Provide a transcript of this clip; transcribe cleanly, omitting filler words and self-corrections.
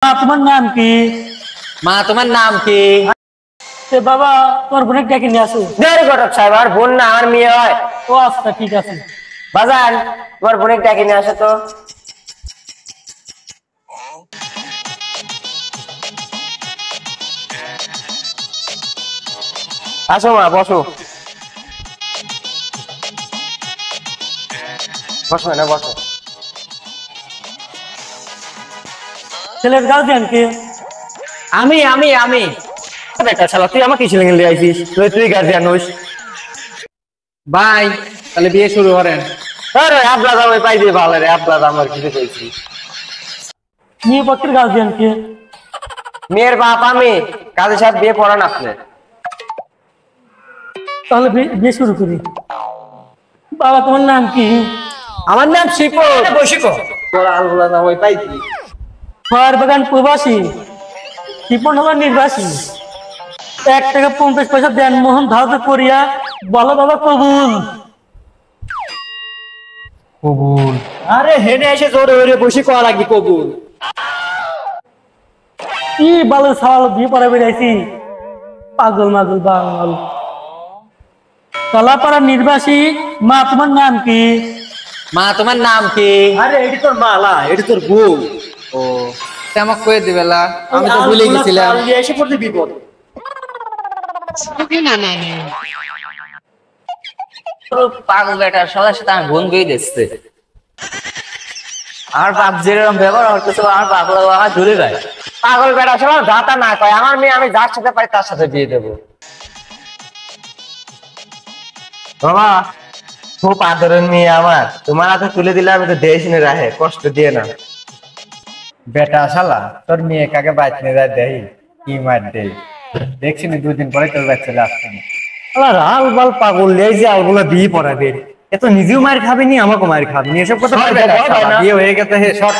তোমার নাম কি? মা তোমার নাম কি? বাবা তোমার বোনের ডেকে নিয়ে আসো। দেরি ঘটক সাহেব, আর বোন না আমার মেয়ে হয়। ও আচ্ছা ঠিক আছে। বাজান তোমার বোনের ডেকে নিয়ে আসো তো। আসো মা, বসো বসো না, বসো। ছেলের গার্জিয়ান কে? আমি আমি আমি বেটা শালা, তুই আমাকে ছেলে গেলে আইছিস, তুই গার্জিয়ান হইস। ভাই তাহলে বিয়ে শুরু করেন। আরে আব্লা দাম পাই দিয়ে ভালো রে, আব্লা দাম আর কিছু কইছি। মেয়ে পক্ষের গার্জিয়ান কে? মেয়ের বাপ আমি, কাজী সাহেব বিয়ে পড়ান আপনি। তাহলে বিয়ে শুরু করি। বাবা তোমার নাম কি? আমার নাম শিপন। বসিকো তোরা আলগুলা দাম পাইছি। খোয়ার বাগান প্রবাসী, শিপন হলো নির্বাসী। 1 টাকা 50 পয়সা দেন মোহন ধারতে করিয়া বলো বাবা কবুল। কবুল? আরে হেনে এসে জোরে জোরে বসি করা লাগবে কবুল। কি বালের সাল বিয়ে পড়া বেড়াইছি, পাগল মাগল বাঙাল। কলাপাড়া নির্বাসী। মা তোমার নাম কি? মা তোমার নাম কি? আরে এটি তোর মালা, এটি তোর বউ। ও তেমক কয়ে দিবেলা, আমি তো ভুলে গেছিলাম। এসে পড়তে বিপদ। পাগল বেটার সবার সাথে আমি বোন বিয়ে দিচ্ছে। আমার বাপ যেরকম ব্যবহার করতেছে, আমার বাপ আমার দূরে যায়। পাগল বেটা সবার দাতা না কয়, আমার মেয়ে আমি যার সাথে পারি তার সাথে বিয়ে দেবো। বাবা খুব আদরের মেয়ে আমার, তোমার হাতে তুলে দিলে আমি তো দেশ নিয়ে রাহে, কষ্ট দিয়ে না। বেটা শালা তোর মেয়ে কাকে বাইক নিয়ে যায় দেই, কি মার দেই দেখছি না, 2 দিন পরে তোর বাচ্চা আসছে না। আল বাল পাগল লেই যে আলগুলা বিয়ে পড়াবে, এত নিজেও মার খাবে নি, আমাকে মার খাবে নি, এসব কথা বিয়ে হয়ে গেছে হে সব।